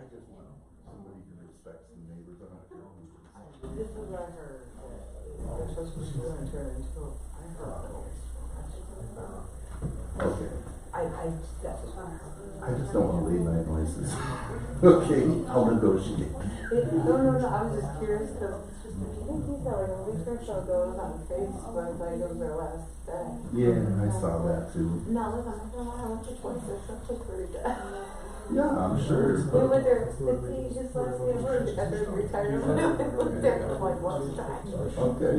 just want somebody who respects the neighbors. I don't care who it is. This is what I heard. They're supposed to be doing it until I heard noise. Okay. That's just what I heard. I just don't want late night noises. Okay, I'll negotiate. No, I was just curious because I think he said like a week or so ago it was on Facebook, like it was their last day. Yeah, I saw that too. No, listen, I went to 26, that's just pretty good. Yeah, I'm sure. We went there 50 just last year, because they're retired. We went there for like one time. Okay.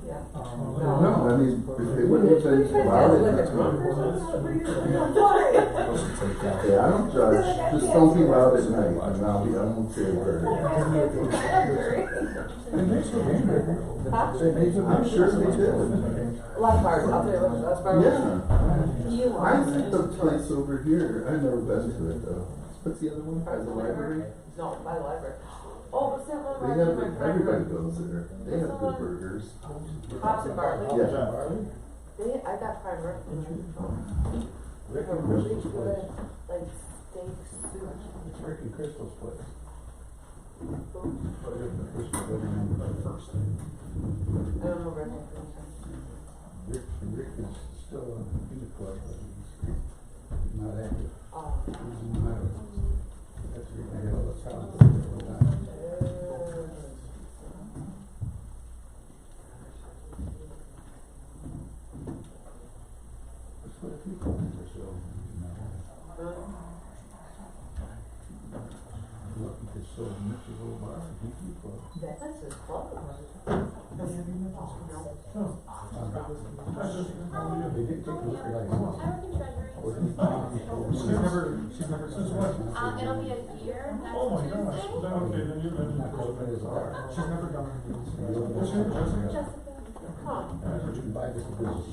Yeah. No, I mean, if they wouldn't have been violent, that's fine. Yeah, I don't judge. Just don't be loud at night, and I won't say a word. I'm sure they did. A lot of bars out there, that's bars. Yeah. I think the place over here, I've never been to it though. What's the other one? By the library? No, by the library. Oh, what's that one? They have, everybody goes there. They have good burgers. Hops and barley. Yeah. I got prime rib from them before. They have really good, like, steak soup. It's Rick and Crystal's place. I don't know where they're from. Rick is still in the club, but he's not active. Oh. He's in Iowa. That's the reason I get all the talent all the time. That's what a few times or so. Look, it's so miserable about the people club. That's his club. They didn't take a look at license. She's never since what? It'll be a year next Oh my Tuesday. gosh. Okay, then you're She's never done anything. What's your name, Jessica? Huh. You can buy this business.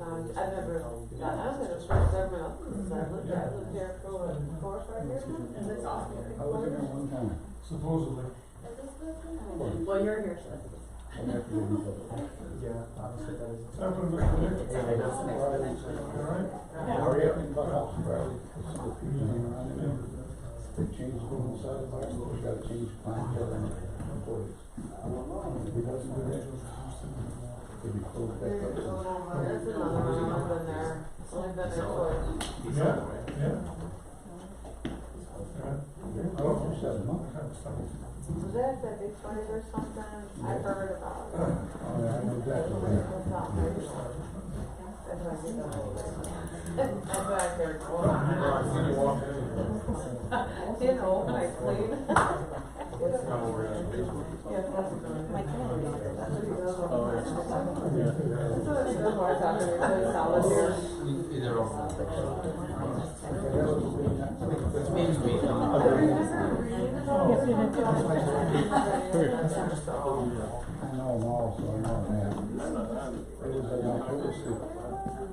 I've never, I don't think it's first government offices. I lived there for what, 4 or 5 years now? And it's awesome. I was in there one time. Supposedly. Well, you're here, so. Yeah, honestly, that is. Happened with Nick. Alright? How are you? They changed the inside of our store. We gotta change clientele and employees. If it doesn't do that, it'll be closed back up. That's another one. I've been there. Only been there twice. Yeah. Oh, for 7 months. Was that big fight or something? I heard about it. Oh, yeah, I know exactly. That's not very good. That's why I did that. That's why I cared for it. You know, I clean. Yes, that's my camera. That's what he does. That's what he does while I talk to him. He's really solid I know them all, so I know that. It was like October 6th.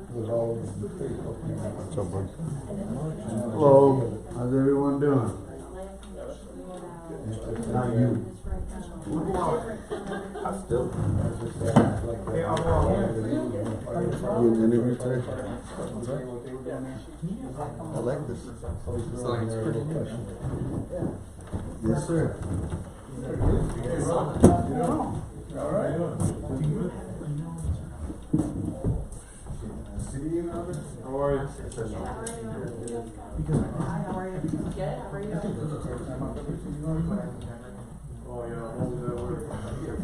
It was all over the Facebook. Hello, how's everyone doing? Not you. I still. You an interview today? I like this. Yes, sir. All right. How are you? How are you? Good. How are you? Oh, yeah, what was that word?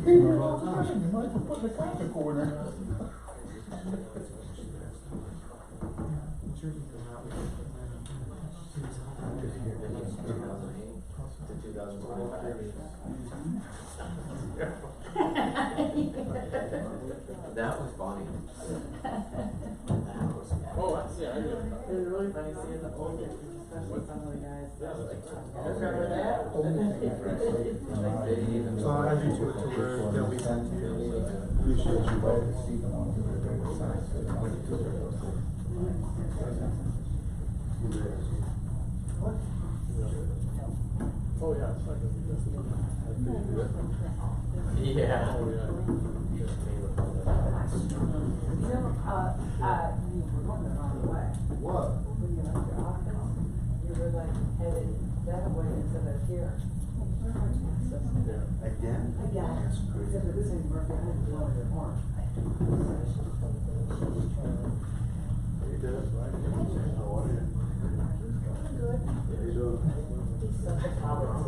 You might as well put the coffee corner. That was funny. Oh, that's, yeah, I get it. It was really funny seeing the old pictures, especially some of the guys. Remember that? So I do to where they'll be sent to you. Appreciate you both to see them on the side. Oh, yeah, it's like a. Yeah. Oh, yeah. You know, we're going the wrong way. What? When you left your office, you we were like headed that way instead of here. Again? Yeah. That's great. Except for this ain't working, I had to do all your part. He does, right? How are you? Good. How you doing? He's such a problem.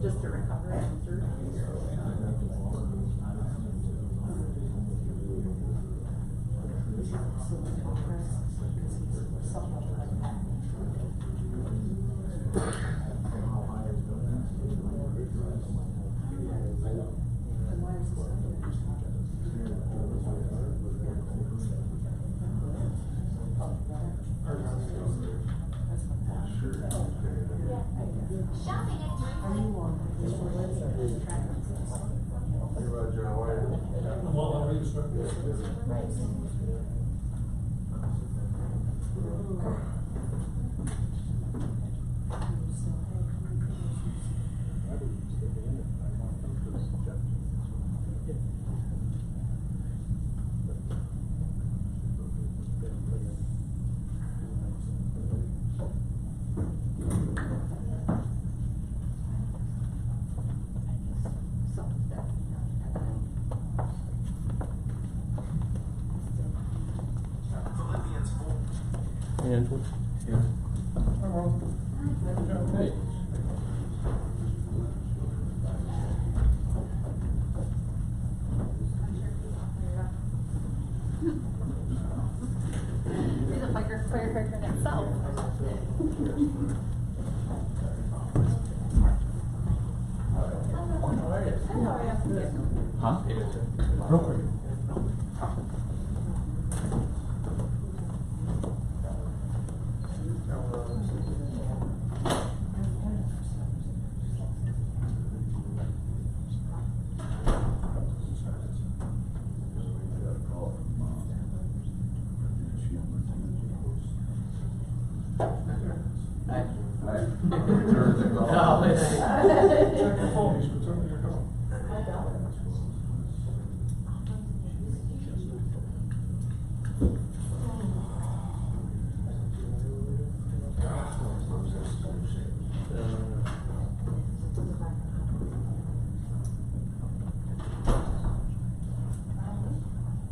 Just to recover. Shopping at Hey, Roger, how are you? Well, how are you, sir? Angela? Yeah. Hey. He's a firecracker in itself. Huh? Real quick. Turn the call. No, it's- Check your phone, he's returning your call.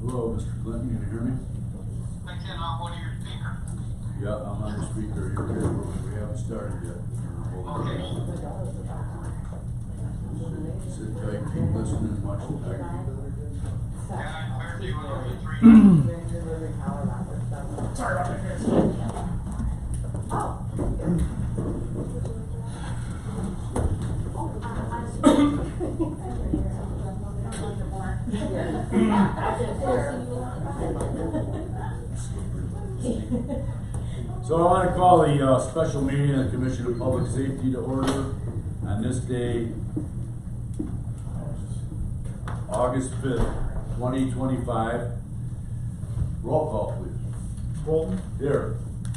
Hello, Mr. Clinton, can you hear me? I can on one of your speakers. Yeah, I'm on the speaker, you're here, we haven't started yet. Okay. Sit tight, keep listening, watch the tiger. And I heard you on the three. Sorry about So I want to call the special meeting of the Commission of Public Safety to order on this day, August 5th, 2025. Roll call, please. Bolton, Here.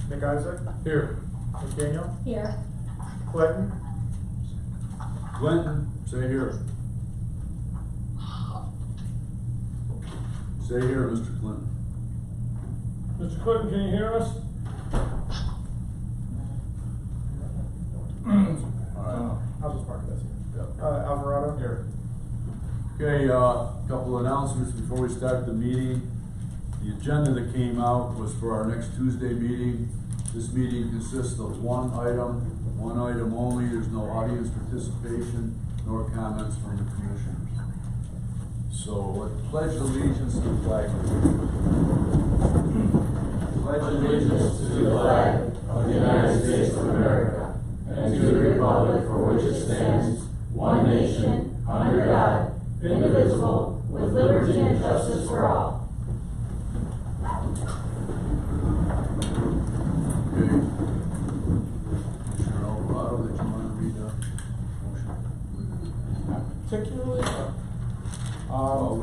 McIsaac, Here. McDaniel, Here. Clinton, Clinton, say here. Say here, Mr. Clinton. Mr. Clinton, can you hear us? All right. I'll just mark this. Yep. Alvarado. Here. Okay, couple announcements before we start the meeting. The agenda that came out was for our next Tuesday meeting. This meeting consists of one item only. There's no audience participation nor comments from the commissioners. So, pledge allegiance to the flag. Pledge allegiance to the flag of the United States of America and to the republic for which it stands, one nation, under God, indivisible, with liberty and justice for all. Okay. Commissioner Alvarado, did you want to read the motion? Particularly, Well,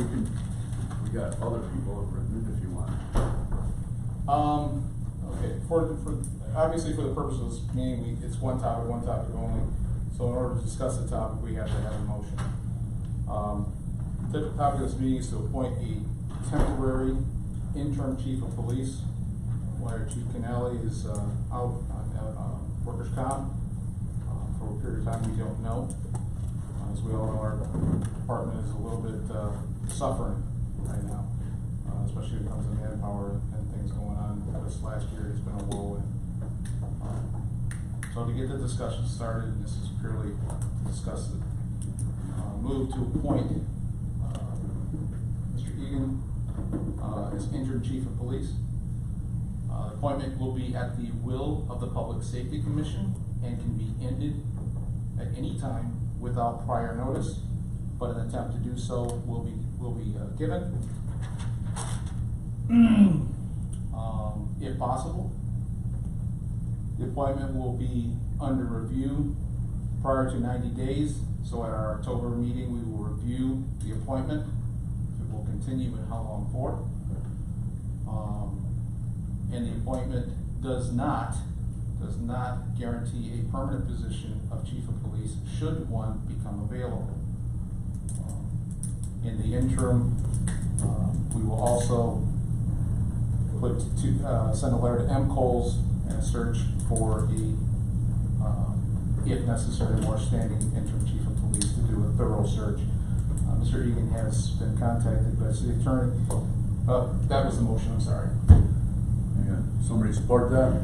we got other people written if you want. Okay, obviously for the purpose of this meeting, it's one topic only. So in order to discuss the topic, we have to have a motion. The topic of this meeting is to appoint a temporary interim chief of police, where Chief Canale is out on workers' comp for a period of time we don't know. As we all know, our department is a little bit suffering right now, especially when it comes to manpower and things going on. This last year has been a whirlwind. So to get the discussion started, and this is purely to discuss it, move to appoint Mr. Egan as interim chief of police. The appointment will be at the will of the Public Safety Commission and can be ended at any time without prior notice, but an attempt to do so will be given. If possible, the appointment will be under review prior to 90 days. So at our October meeting, we will review the appointment. If it will continue and how long for. And the appointment does not guarantee a permanent position of chief of police should one become available. In the interim, we will also send a letter to M. Coles and a search for if necessary, more standing interim chief of police to do a thorough search. Mr. Egan has been contacted by the city attorney. That was the motion, I'm sorry. Somebody support that?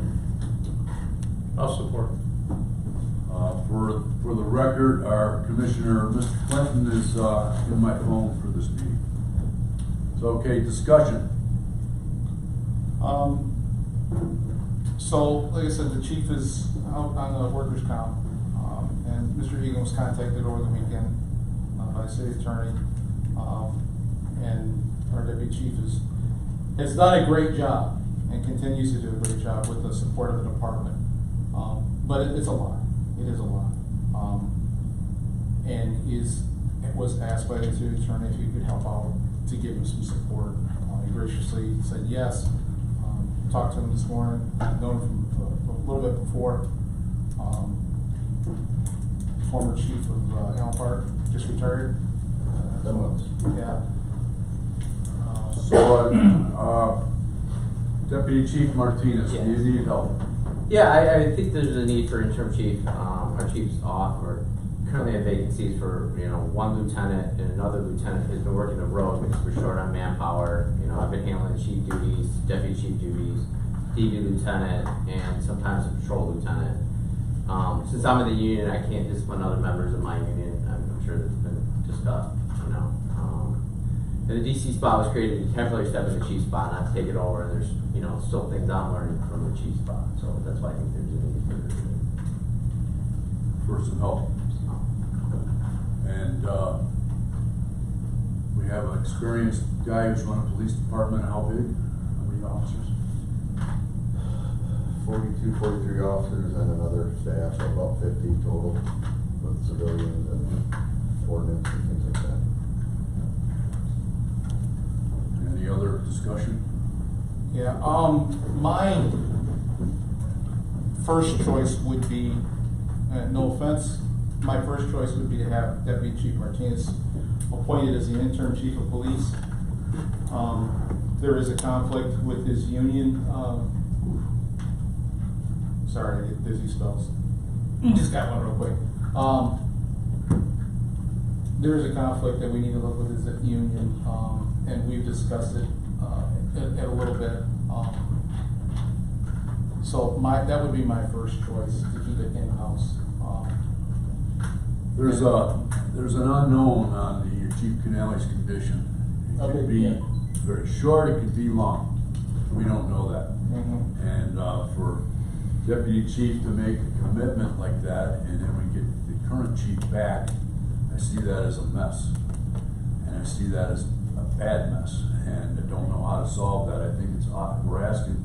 I'll support. For the record, our commissioner, Mr. Clinton, is in my phone for this meeting. So, okay, discussion. So, like I said, the chief is out on the workers' comp, and Mr. Egan was contacted over the weekend by the city attorney, and our deputy chief has done a great job and continues to do a great job with the support of the department. But it's a lot. It is a lot. And was asked by the city attorney if he could help out to give him some support. He graciously said yes. Talked to him this morning. I've known him from a little bit before. Former chief of Allen Park, just retired. Yeah. So, Deputy Chief Martinez, do you need help? Yeah, I think there's a need for interim chief. Our chief's off. We're currently have vacancies for, one lieutenant and another lieutenant has been working the road because we're short on manpower. I've been handling chief duties, deputy chief duties, DD lieutenant, and sometimes a patrol lieutenant. Since I'm in the union, I can't discipline other members of my union. I'm sure that's been discussed, And the DC spot was created to temporarily step in the chief spot, not to take it over, and there's, still things I'm learning from the chief spot. So that's why I think there's a need For some help. And we have an experienced guy who's run a police department. How big? How many officers? 42, 43 officers and another staff, so about 50 total with civilians and ordnance and things like that. Any other discussion? Yeah, my first choice would be, no offense, my first choice would be to have Deputy Chief Martinez appointed as the interim chief of police. There is a conflict with his union. Sorry, I get busy spells. Just got one real quick. There is a conflict that we need to look with his union, and we've discussed it a little bit. So that would be my first choice, to keep it in-house. There's an unknown on the Chief Canale's condition. It could be very short, it could be long. We don't know that. And for Deputy Chief to make a commitment like that, and then we get the current chief back, I see that as a mess. And I see that as a bad mess. And I don't know how to solve that. I think we're asking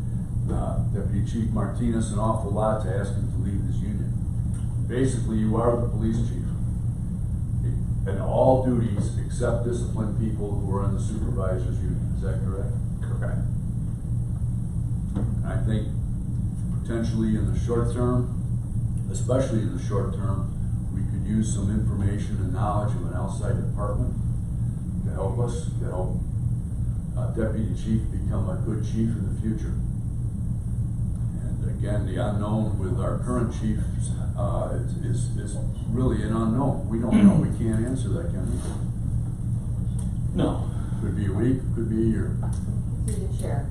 Deputy Chief Martinez an awful lot to ask him to leave his union. Basically, you are the police chief. in all duties except discipline people who are in the supervisor's unit. Is that correct? Correct. And I think potentially in the short term, especially in the short term, we could use some information and knowledge of an outside department to help us, to help Deputy Chief become a good chief in the future. And again, the unknown with our current chief is really an unknown. We don't know. We can't answer that, can we? No. Could be a week, could be a year. Through the chair,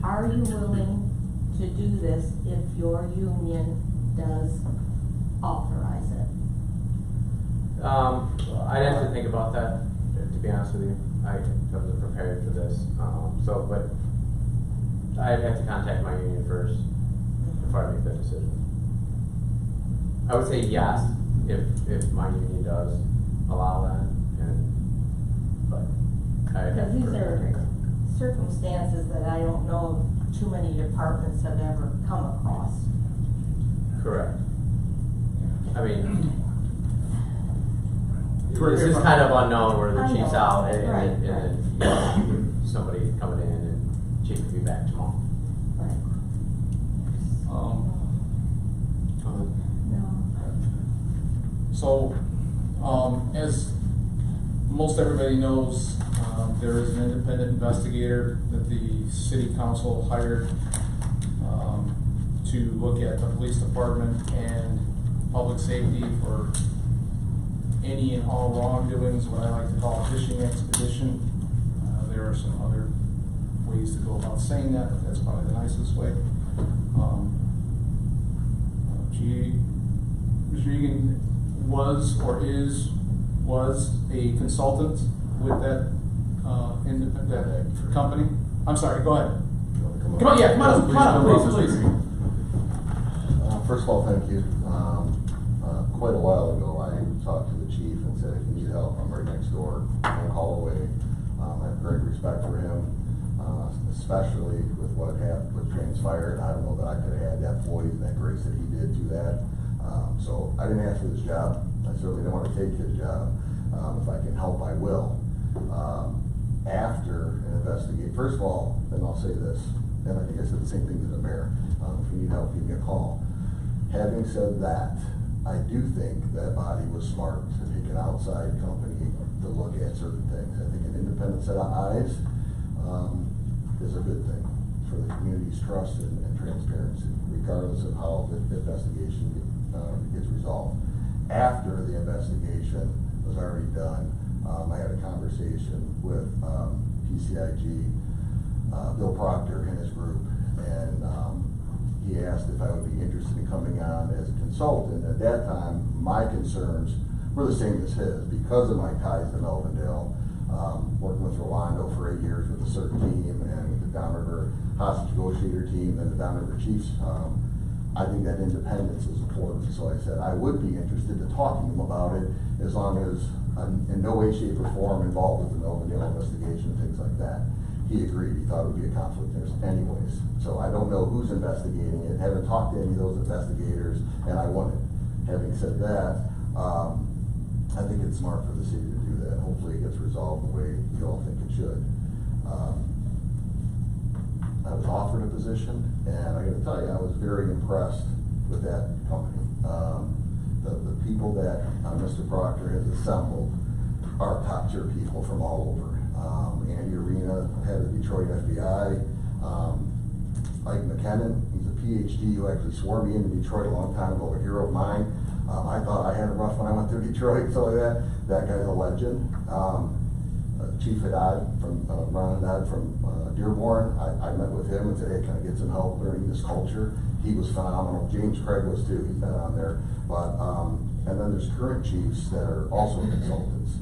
are you willing to do this if your union does authorize it? I'd have to think about that, to be honest with you. I wasn't prepared for this, but I'd have to contact my union first before I make that decision. I would say yes, if my union does allow that, but I'd have Because to. these are circumstances that I don't know if too many departments have ever come across. Correct. I mean, this is kind of unknown where the I chief's know. out and Right, you know, somebody coming in and chief will be back tomorrow. Right. No. So, as most everybody knows, there is an independent investigator that the city council hired to look at the police department and public safety for any and all wrongdoings, what I like to call a fishing expedition. There are some other ways to go about saying that, but that's probably the nicest way. Mr. Egan was a consultant with that independent company. I'm sorry, go ahead. Come on, please. First of all, thank you. Quite a while ago, I talked to the chief and said, if you need help, I'm right next door, one call away. I have great respect for him, especially with what happened, what transpired. I don't know that I could have had that poise and that grace that he did do that. So I didn't ask for this job. I certainly don't want to take his job. If I can help, I will. After an investigation, first of all, and I'll say this, and I think I said the same thing to the mayor, if you need help, give me a call. Having said that, I do think that body was smart to pick an outside company to look at certain things. I think an independent set of eyes is a good thing for the community's trust and transparency, regardless of how the investigation gets resolved. After the investigation was already done, I had a conversation with PCIG, Bill Proctor and his group, and he asked if I would be interested in coming on as a consultant. At that time, my concerns were the same as his because of my ties to Melvindale, working with Rolando for 8 years with a certain team and with the Downriver hostage negotiator team and the Downriver Chiefs. I think that independence is important. So I said I would be interested in talking to him about it as long as I'm in no way, shape, or form involved with the Melvindale investigation and things like that. He agreed. He thought it would be a conflict of interest anyways. So I don't know who's investigating it. Haven't talked to any of those investigators, and I wouldn't. Having said that, I think it's smart for the city to do that. Hopefully it gets resolved the way you all think it should. I was offered a position, and I gotta tell you, I was very impressed with that company. The people that Mr. Proctor has assembled are top-tier people from all over. Andy Arena, head of the Detroit FBI. Mike McKinnon, he's a PhD who actually swore me into Detroit a long time ago, a hero of mine. I thought I had it rough when I went through Detroit, so like that. That guy's a legend. Chief Haddad from Ron Haddad from Dearborn. I met with him and said, hey, can I get some help learning this culture? He was phenomenal. James Craig was too. He's been on there. But and then there's current chiefs that are also consultants.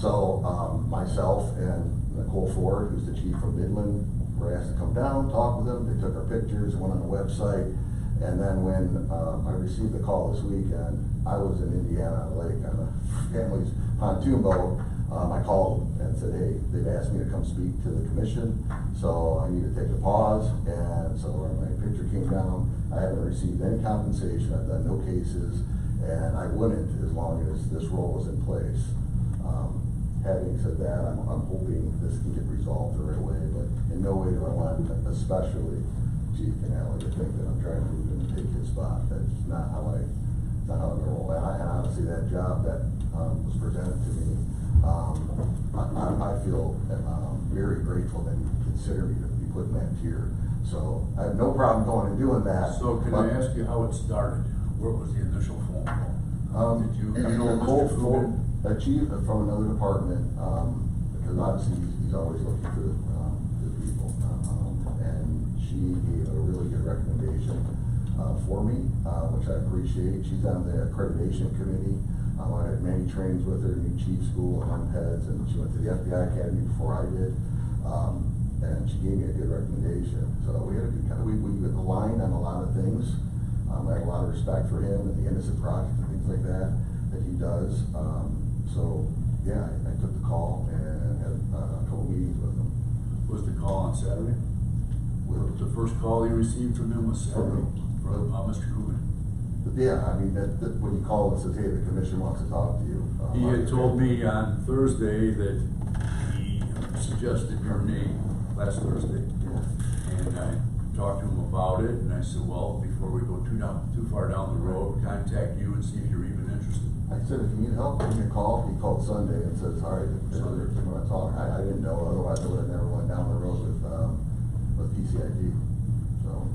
So myself and Nicole Ford, who's the chief from Midland, were asked to come down, talk with them. They took our pictures, went on the website. And then when I received the call this weekend, I was in Indiana on a lake on a family's pontoon boat. I called them and said, hey, they've asked me to come speak to the commission, so I need to take a pause. And so when my picture came down, I haven't received any compensation. I've done no cases, and I wouldn't as long as this role was in place. Having said that, I'm hoping this can get resolved the right way, but in no way do I want, especially Chief Canale, to think that I'm trying to move him and take his spot. That's not how I roll. And honestly, that job that was presented to me, I feel very grateful that you consider me to be put in that tier. So I have no problem going and doing that. So can I ask you how it started? Where was the initial phone call? Did you know Mr. Fruben? A chief from another department, because obviously he's always looking for the people. And she gave a really good recommendation for me, which I appreciate. She's on the accreditation committee. I had many trainings with her, new chief school, and heads, and she went to the FBI Academy before I did. And she gave me a good recommendation. So we had a good, we aligned on a lot of things. I have a lot of respect for him and the Innocent Project and things like that he does. So yeah, I took the call and had a couple meetings with him. Was the call on Saturday? The first call you received from him was Saturday from Mr. Fruben? Yeah, I mean, that when you call and says, hey, the commission wants to talk to you. He had told me on Thursday that he suggested your name last Thursday. Yeah. And I talked to him about it, and I said, well, before we go too far down the road, contact you and see if you're even interested. I said, if you need help, give me a call. He called Sunday and says, all right, if they're going to talk. I didn't know, otherwise I would have never went down the road with PCID. So,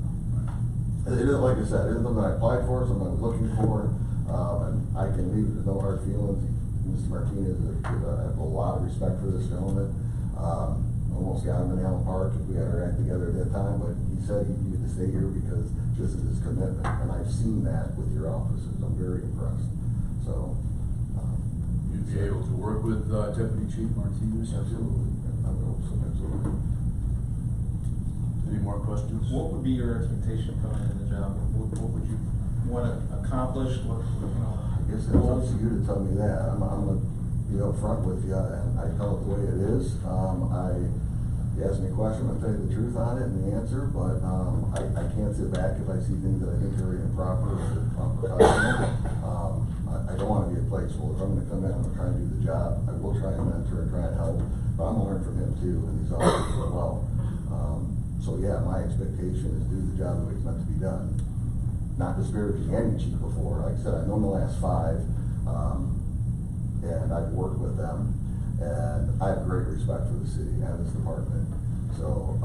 it isn't, like I said, it isn't something I applied for, something I was looking for, and I can leave, there's no hard feelings. Mr. Martinez, I have a lot of respect for this gentleman. Almost got him in Allen Park if we had our act together at that time, but he said he needed to stay here because this is his commitment, and I've seen that with your officers. I'm very impressed. So, you'd be able to work with Deputy Chief Martinez? Absolutely. I hope so, absolutely. Any more questions? What would be your expectation coming into the job? What would you want to accomplish? What, I guess it's up to you to tell me that. I'm gonna be upfront with you, and I tell it the way it is. You ask me a question, I'll tell you the truth on it and the answer, but I can't sit back if I see things that I think are improper or unprofessional. I don't want to be a placeholder. If I'm going to come in, I'm going to try and do the job. I will try and mentor and try and help, but I'm going to learn from him too, and these officers as well. So yeah, my expectation is do the job the way it's meant to be done. Not disparaging any chief before. Like I said, I've known the last 5, and I've worked with them, and I have great respect for the city and this department. So,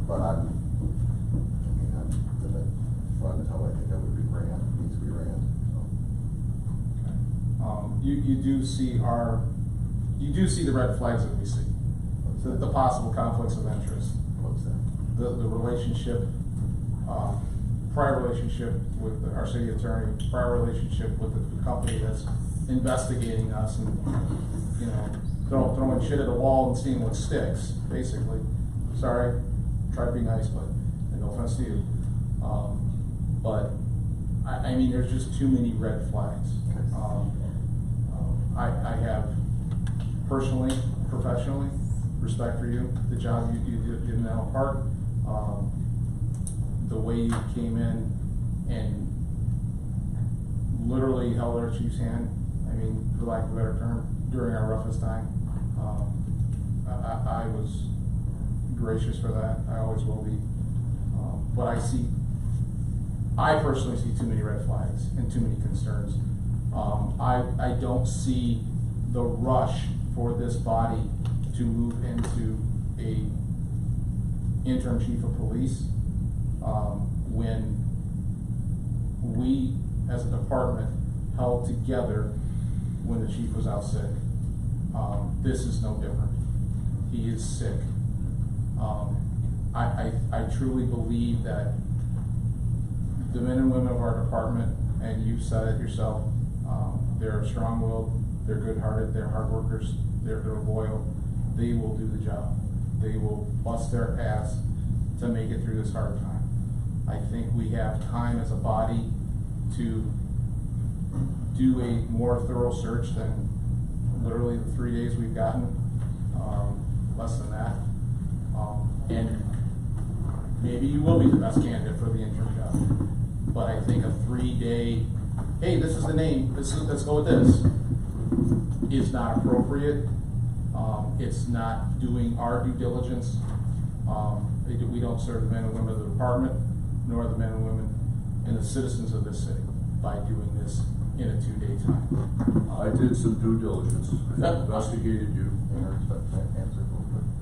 but I'm gonna run it how I think I would be ran, needs to be ran. So. You do see the red flags that we see, the possible conflicts of interest. What's that? The relationship, prior relationship with our city attorney, prior relationship with the company that's investigating us, and throwing shit at a wall and seeing what sticks, basically. Sorry, try to be nice, but no offense to you. But I mean, there's just too many red flags. I have personally, professionally, respect for you, the job you did in Allen Park, the way you came in and literally held our chief's hand. I mean, for lack of a better term, during our roughest time. I was gracious for that. I always will be. But I personally see too many red flags and too many concerns. I don't see the rush for this body to move into a interim chief of police when we as a department held together when the chief was out sick. This is no different. He is sick. I truly believe that the men and women of our department, and you've said it yourself, they're strong-willed, they're good-hearted, they're hard workers, they're loyal. They will do the job. They will bust their ass to make it through this hard time. I think we have time as a body to do a more thorough search than literally the 3 days we've gotten, less than that. And maybe you will be the best candidate for the interim job. But I think a 3-day, hey, this is the name, let's go with this. is not appropriate. It's not doing our due diligence. We don't serve the men and women of the department, nor the men and women and the citizens of this city by doing this in a 2-day time. I did some due diligence, I investigated you.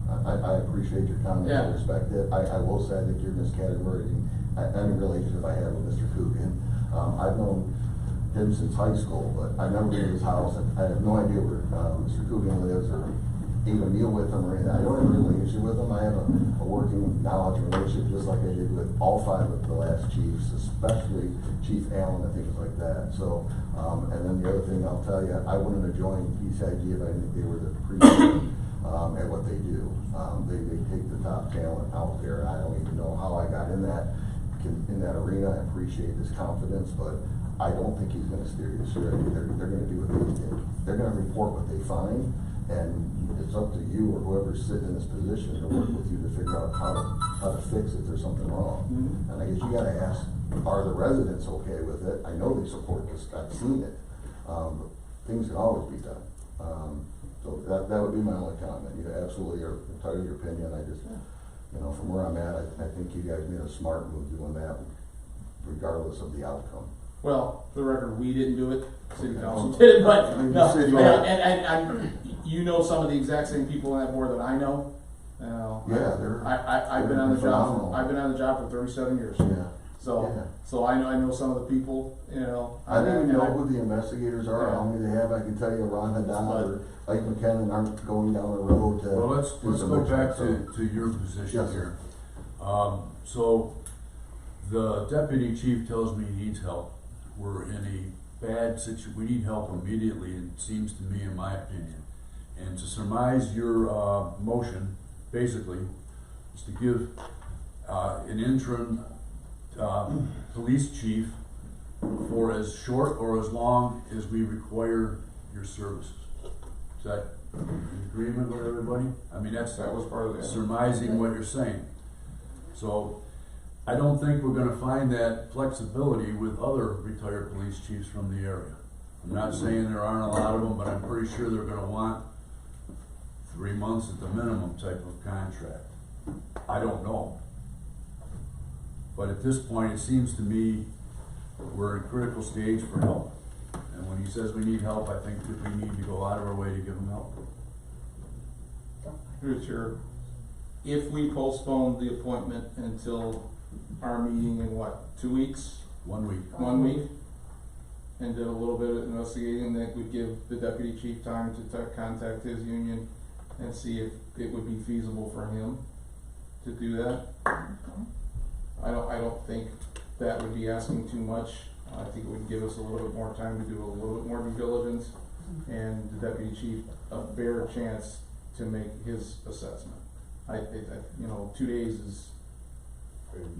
I appreciate your comments, I Yeah. respect it. I will say, I think you're miscategorizing any relationship I have with Mr. Coogan. I've known him since high school, but I've never been to his house. I have no idea where Mr. Coogan lives or ate a meal with him or anything. I don't have a relationship with him. I have a working knowledge relationship, just like I did with all 5 of the last chiefs, especially Chief Allen and things like that. So, and then the other thing I'll tell you, I wouldn't have joined PCIG if I didn't think they were the premier at what they do. They take the top talent out there, and I don't even know how I got in that arena. I appreciate his confidence, but I don't think he's gonna steer you straight. They're gonna do what they think. They're gonna report what they find, and it's up to you or whoever's sitting in this position to work with you to figure out how to fix it if there's something wrong. Mm-hmm. And I guess you gotta ask, are the residents okay with it? I know they support this, I've seen it. Things can always be done. So that would be my only comment. You absolutely are entitled to your opinion. I just, from where I'm at, I think you guys made a smart move doing that, regardless of the outcome. Well, for the record, we didn't do it, city council did it, but, no, City- and you know some of the exact same people on that board that I know. Yeah, they're. I've been on the phenomenal. job, I've been on the job for 37 years. Yeah. So, Yeah. so I know some of the people, I don't even and know who the investigators are, Yeah. how many they have. I can tell you Ron Haddad or Ike McKinnon aren't going down the road to. Well, let's do some go extra back stuff. to your position Yes, here. So, the deputy chief tells me he needs help. We're in a bad situation, we need help immediately, it seems to me, in my opinion. And to surmise your, motion, basically, is to give, an interim, police chief for as short or as long as we require your services. Is that in agreement with everybody? I mean, that was part of the surmising what you're saying. So, I don't think we're gonna find that flexibility with other retired police chiefs from the area. I'm not saying there aren't a lot of them, but I'm pretty sure they're gonna want 3 months at the minimum type of contract. I don't know. But at this point, it seems to me we're in a critical stage for help. And when he says we need help, I think that we need to go out of our way to give him help. Chair, if we postpone the appointment until our meeting in 2 weeks? 1 week. 1 week? And did a little bit of investigating, that would give the deputy chief time to contact his union and see if it would be feasible for him to do that. I don't think that would be asking too much. I think it would give us a little bit more time to do a little bit more due diligence, and the deputy chief a fair chance to make his assessment. 2 days is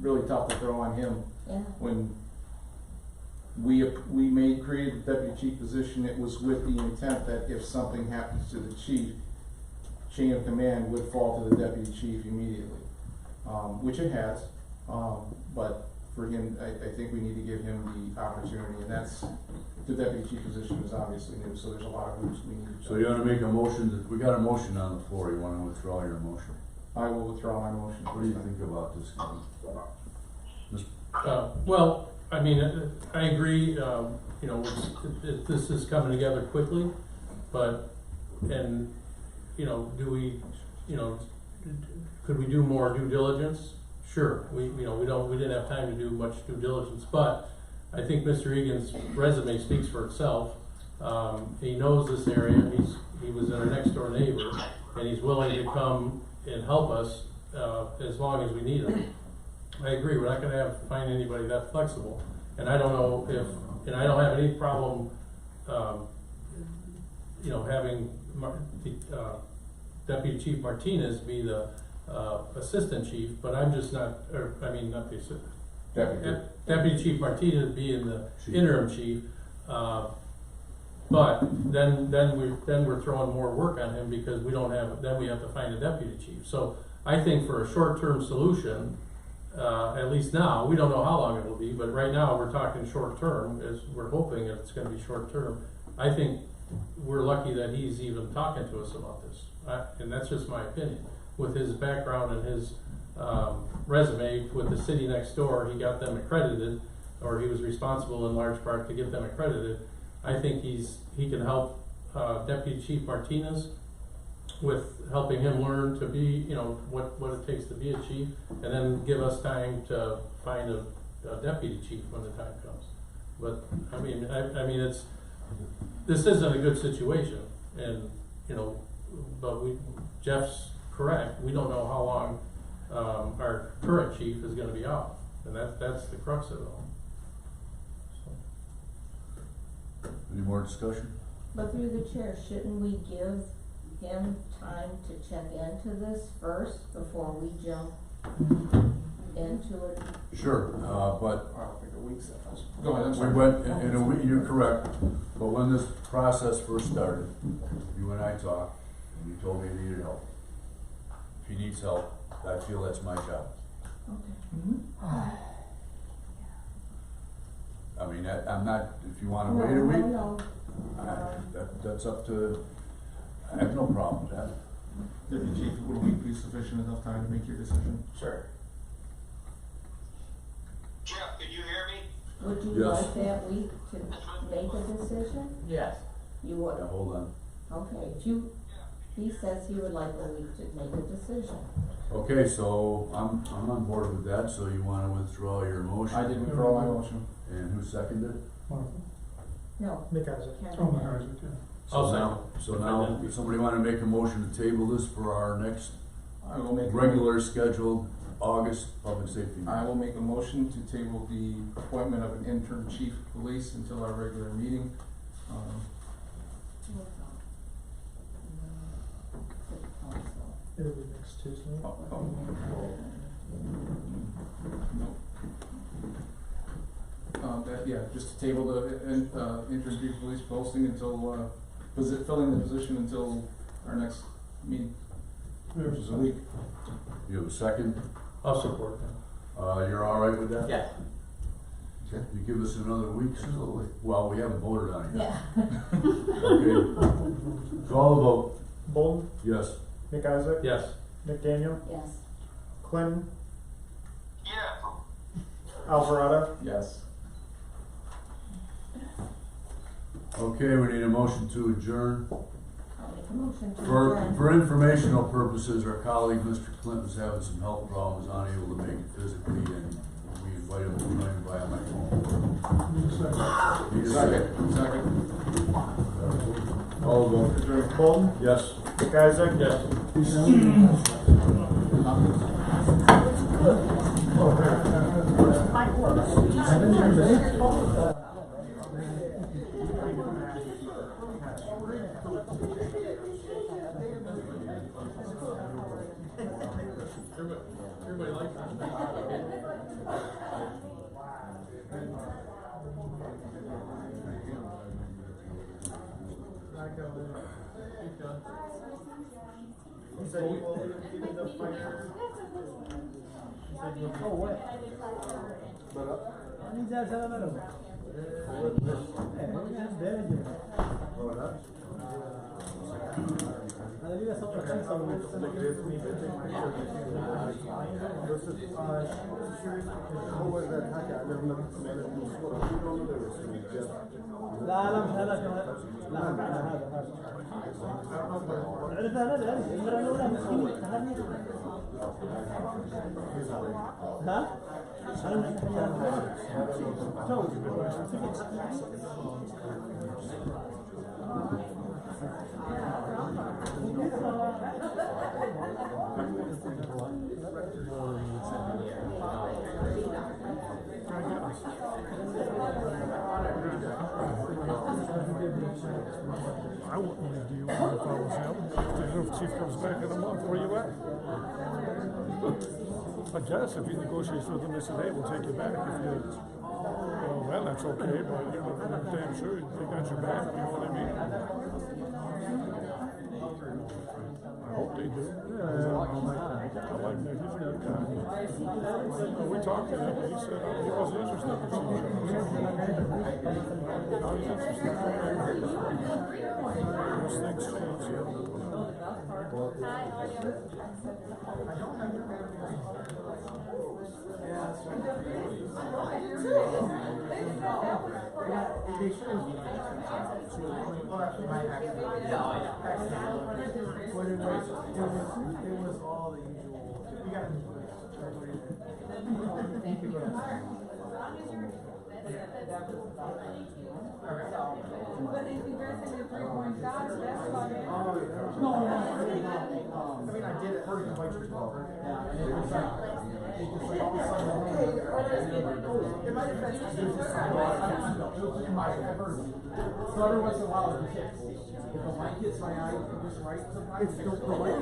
really tough to throw on him. Yeah. When we created the deputy chief position, it was with the intent that if something happens to the chief, chain of command would fall to the deputy chief immediately, which it has. But for him, I think we need to give him the opportunity, and that's, the deputy chief position is obviously new, so there's a lot of hoops we need to jump. So you wanna make a motion, we got a motion on the floor, you wanna withdraw your motion? I will withdraw my motion. What do you think about this? Well, I mean, I agree, this is coming together quickly, but, and, do we, could we do more due diligence? Sure, we didn't have time to do much due diligence, but I think Mr. Egan's resume speaks for itself. He knows this area, he was our next door neighbor, and he's willing to come and help us, as long as we need him. I agree, we're not gonna find anybody that flexible, and I don't know and I don't have any problem, having Deputy Chief Martinez be the, assistant chief, but I'm just not the assistant. Deputy Chief Martinez being the interim chief, but then we're throwing more work on him because we have to find a deputy chief. So I think for a short-term solution, at least now, we don't know how long it will be, but right now we're talking short-term, as we're hoping it's gonna be short-term. I think we're lucky that he's even talking to us about this. And that's just my opinion. With his background and his resume with the city next door, he got them accredited, or he was responsible in large part to get them accredited. I think he can help Deputy Chief Martinez with helping him learn to be, you know, what it takes to be a chief, and then give us time to find a deputy chief when the time comes. But I mean, this isn't a good situation, and you know, but Jeff's correct. We don't know how long our current chief is going to be out, and that's the crux of it all. Any more discussion? But through the chair, shouldn't we give him time to check into this first before we jump into it? Sure, but I don't think a week's that much. Go ahead, I'm we sorry. went, in a week, you're correct, but when this process first started, you and I talked, and you told me you needed help. If he needs help, I feel that's my job. Okay. I mean, I'm not, if you wanna wait a week, No. that's up to, I have no problem with that. Deputy Chief, would a week be sufficient enough time to make your decision? Sure. Jeff, can you hear me? Would you Yes. like that week to make a decision? Yes. You would? Yeah, hold on. Okay, he says he would like a week to make a decision. Okay, so I'm on board with that, so you wanna withdraw your motion? I did withdraw my motion. And who seconded it? No. Nick Isaac. Kevin. So now, somebody wanna make a motion to table this for our next I will make regular scheduled August public safety I meeting? will make a motion to table the appointment of an interim chief of police until our regular meeting. It'll be next Tuesday. No. Just to table the interim chief of police posting until, filling the position until our next meeting, which is a week. You have a second? I'll support that. You're all right with that? Yes. Okay. You give us another week? Absolutely. Well, we haven't voted on it yet. Yeah. Okay. Call the vote. Bolden, Yes. Nick Isaac, Yes. McDaniel, Yes. Clinton, Yeah. Alvarado. Yes. Okay, we need a motion to adjourn. I'll make a motion to For adjourn. informational purposes, our colleague, Mr. Clinton's having some health problems, unable to make it physically, and we invite him to join by my phone. Need a second? Second. Call the vote. Bolden, Yes. Nick Isaac. Yes. Everybody likes that. He said he will give me the fire. Oh, what? لا لا مش هذا لا هذا عرفت هذا المرة الأولى مسكين ها؟ I wouldn't want to do if I was him. If Chief comes back in a month, where you at? I guess if he negotiates with them, they say, hey, we'll take you back if you, well, that's okay, but you know, I'm damn sure they got your back, you know what I mean? I hope they do. Yeah, I like that. He's a good guy. We talked to him, and he said he wasn't interested in Chief. Now he's interested. Those things change, yeah. Hi, how are you? It was all the usual. You got Thank you very much. But if you guys have your 3-point shots, that's about it. No, I mean, I did it for the Vikings ball. Yeah, and it was like, it just like all of a sudden, hey, in my defense, it was just, it was in my version. So every once in a while, it hits. If the light hits my eye just right, sometimes it's still the light.